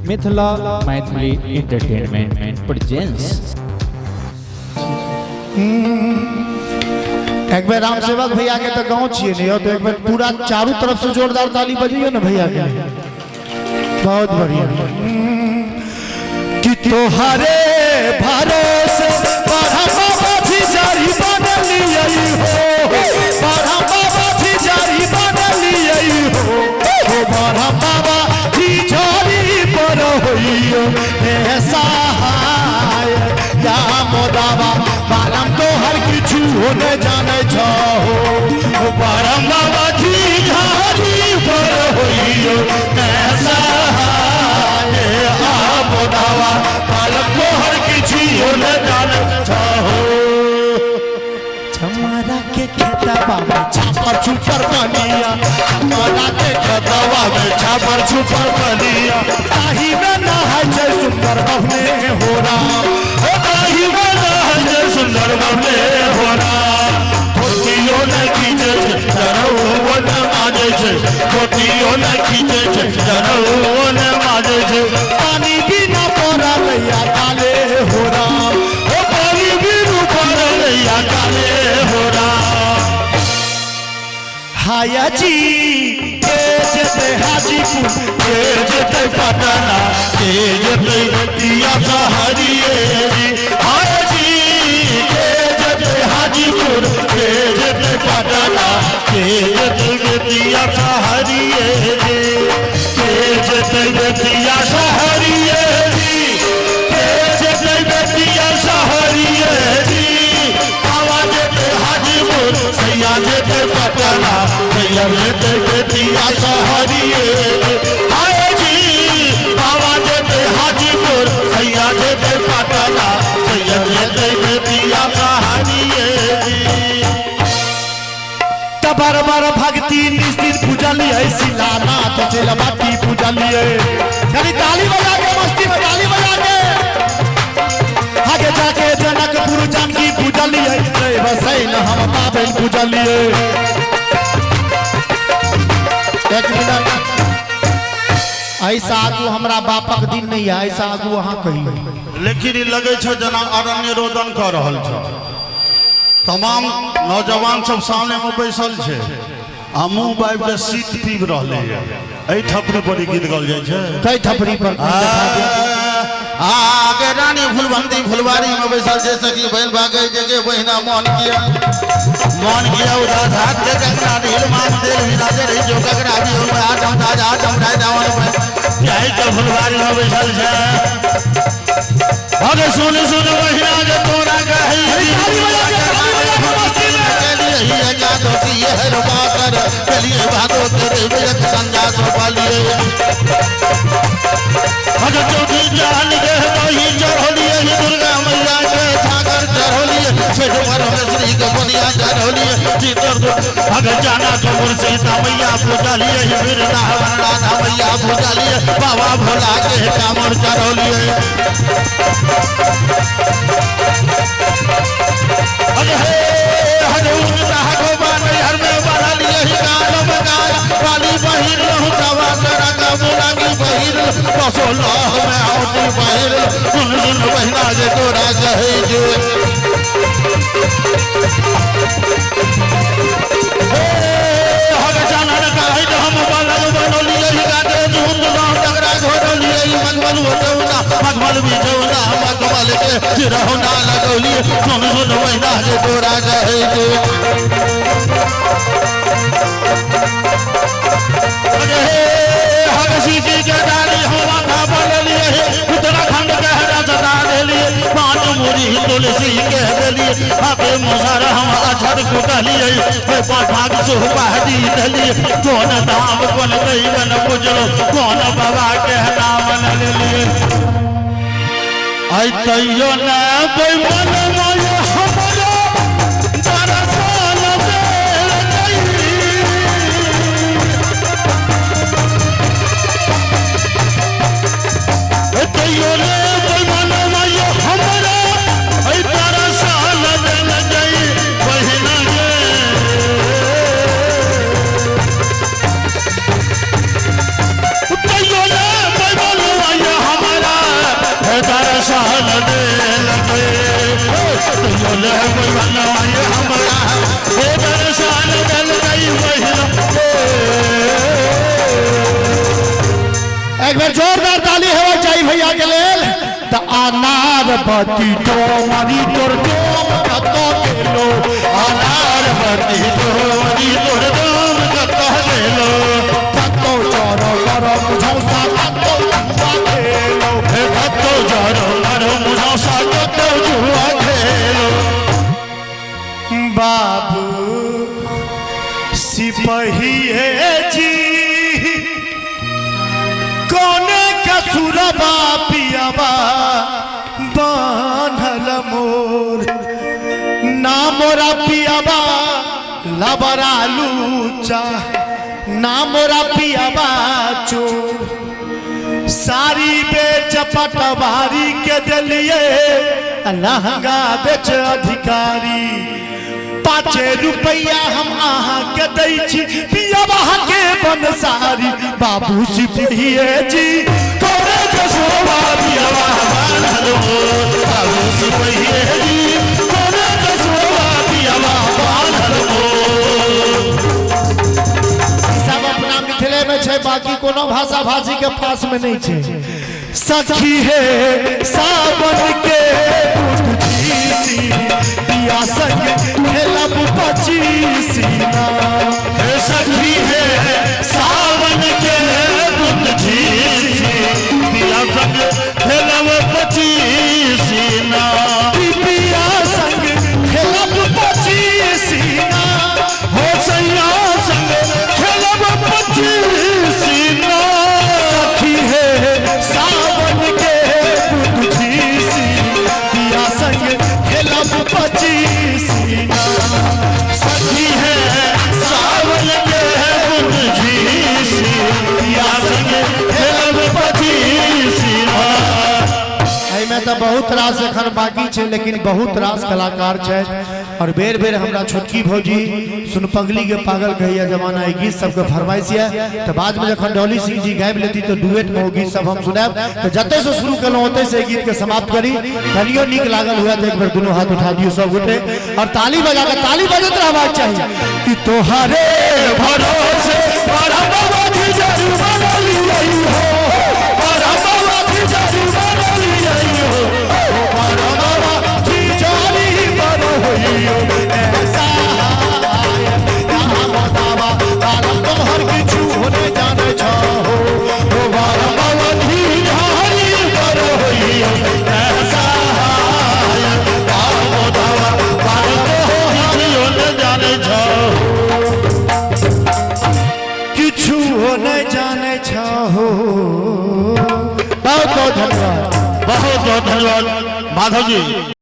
Mithila Maithili entertainment presence. एक बार राम सेवक भैया के तो गाँव छे नहीं हो तो एक बार पूरा चारों तरफ से जोरदार ताली बजिए ना भैया के लिए। बहुत बढ़िया। कि तोहरे भरोसे बाबा भी जारी बनली हो, बाबा भी जारी बनली हो, बाबा भी जारी पर होइयो ऐसा या मोदावा बालम तो हर किछु होने जाने छहो, परम बाबा की झाड़ी पर होइयो ऐसा या मोदावा बालम तो हर किछु होने जाने छहो। चमारा के खेतवा में छापर छुपर बनिया, चमारा के खेतवा में छापर छुपर बनिया, ताही में नहाय छै सुंदर बहने हो राम, ताही में नहाय छै सुंदर बहने हो राम। धोतियो न खींचे छै जरऊ न माजे छै, धोतियो न खींचे छै जरऊ न माजे छै, पानी भी न पड़ा लैया काले हो राम, पानी भी न पड़ा लैया काले हो राम। हाया जी के जते हाजीपुर के जते पटना के जते दिया सहरिए जी, हाया जी के जते हाजीपुर के जते पटना के जते दिया सहरिए जी, के जते दिया सहरिए जी, के जते दिया सहरिए जी, आवाज दे हाजीपुर सैया जते पटना सैया जते दिया सहरिए हाय जी, आवाज दे हाजीपुर सैया जते पटना सैया जते दिया सहरिए जी। तबर बर भक्ति निश्चित पूजलिए शिलानाथ शिलवाटी पूजलिए, यानी ताली बजा के मस्ती में ताली बजा के आगे जाके जनकपुर जानकी पूजलिए, बसैन हम पाबन पूजलिए। एक मिनट, ऐसा आगू हमरा बापक दिन नहीं है, ऐसा आगू वहाँ कही लेकिन ये लगे छे जना अरण्य रोदन कर रहल छे, तमाम नौजवान सब सामने में बैसल छे आ मुंह बाइब के सीट पीब रहले है। एई थपड़ी पर गीत गल जाय छे, कई थपड़ी पर आगे रानी फुलबंदी फुलवारी में बैसल छे, सखी बैल भागे जगे बहिना मन किया उदास हाथ के गंगा ढील मान दिल विराजे रही जो गगरा भी हो आदम ताजा आदम राय दावन में जाई के फुलवारी में बैसल छे। अरे सुन सुन बहिना जे तोरा कहि ताली बजा के मस्ती में ये क्या दोषी ये है रुबाकर चलिए भादो तेरे बेत संजा सो पालिए। अरे चौकी जान के वही चढ़ोलिए दुर्गा मैया के छागर चढ़ोलिए, छठ पर श्री के बनिया चढ़ोलिए चितर अगर जाना तो मुर्शिदा मैया पूजा लिए, फिर नावरना मैया पूजा लिए, बाबा भोला के कामर चढ़ोलिए। अरे हे हजूर रहा गोबान हर में बना लिए ही गालों में गाल वाली बहिर रहूं सवा सरा का बुलागी बहिर बसोला में आउटी बहिर सुन सुन बहिना जे तोरा कहे जो हर जानन कहे जो हम बालक बनो लिए ही गाते झुंड गांव टकरा घोड़ो लिए ही मगमल होना मगमल भी जोना मगमल के चिरहोना लगोली सुन सुन बहिना जे तोरा कहे जो। हर सीटी के डाली हवा था बोल लिए उत्तराखंड के राजदा दे लिए, पांच मुरी तुलसी के दे लिए, अबे मुसर हम अक्षर कुटलिए, पांच भाग सुपहरी दे लिए, कौन धाम कौन दैवन पूजलो कौन बाबा के नाम ले लिए। आई तैयो न कोई मन मोय हमरो दरसल देल गई, तैयो न कोई मन मोय हमरो दरसल देल गई बहिना गे। तैयो न कोई मन मोय एक बार जोरदार ताली होना चाहिए भैया के लेल। तो अनार बती डोमरी तोर डोम कतो गेलो, अनार बती डोमरी तोर डोम कतो गेलो, कतो चोरो करो मुझौसा कतो जुआ खेलो, कतो चोरो करो मुझौसा कतो जुआ खेलो। बाबू सिपहिए जी कोने कसुरबा पियाबा बान्हल मोर, ना मोरा पियाबा लबरा लूचा, ना मोरा पियाबा चोर, सारी बेच पटवारी के दिलिए लहंगा बेच अधिकारी, 5 रुपया हम आहा के दै छी पियाबा के बनसारी। बाबू सिपहिए जी कोने कसुरबा पियाबा बान्हल मोर, बाबू सिपहिए जी कोने कसुरबा पियाबा बान्हल मोर। सब अपना मिथिले में छे, बाकी कोनो भाषा भाषी के पास में नहीं छे। सखी है सावन के पिया संग खेलब 25 ना, सखी है सावन के बुंद झीसी, पिया संग खेलब 25 ना, पिया संग खेलब 25 ना, हो सैया संग खेलब 25 ना। सखी है सावन के बुझीसी पिया संग खेलब 25 ना, सखी है सावन के बुंद झीसी, पिया संग खेलब 25 ना। में तो बहुत रास एखन बाकी छे, लेकिन बहुत रास कलाकार छे। और बेर बेर हमरा छोटकी भौजी सुन पगली के पागल कहिया जमाना है गीत सबके फरमाइश है। तो बाद में जखन डॉली सिंह जी गाबि लेती तो डुएट में वो गीत सब हम सुनाब। तो जते से शुरू कलौ ओते से गीत के समाप्त करी। कनियो निक लागल हुआ तो एक बार दोनों हाथ उठा दियो सब गोटे और ताली बजा के ताली बजत रहबाक चाहिए कि तोहरे भरोसे परमवा की जरूर बनली हो, परमवा की जरूर बनली हो, परमवा की जारी बनो होइयो ऐसा यहाँ बतावा तारम तोहर किछु होने जाने छो हो परमवा की जारी बनो होइयो ऐसा बतावा जाने छो किछु होने जाने छो हो। बहुत बहुत धन्यवाद, बहुत बहुत धन्यवाद माधव जी।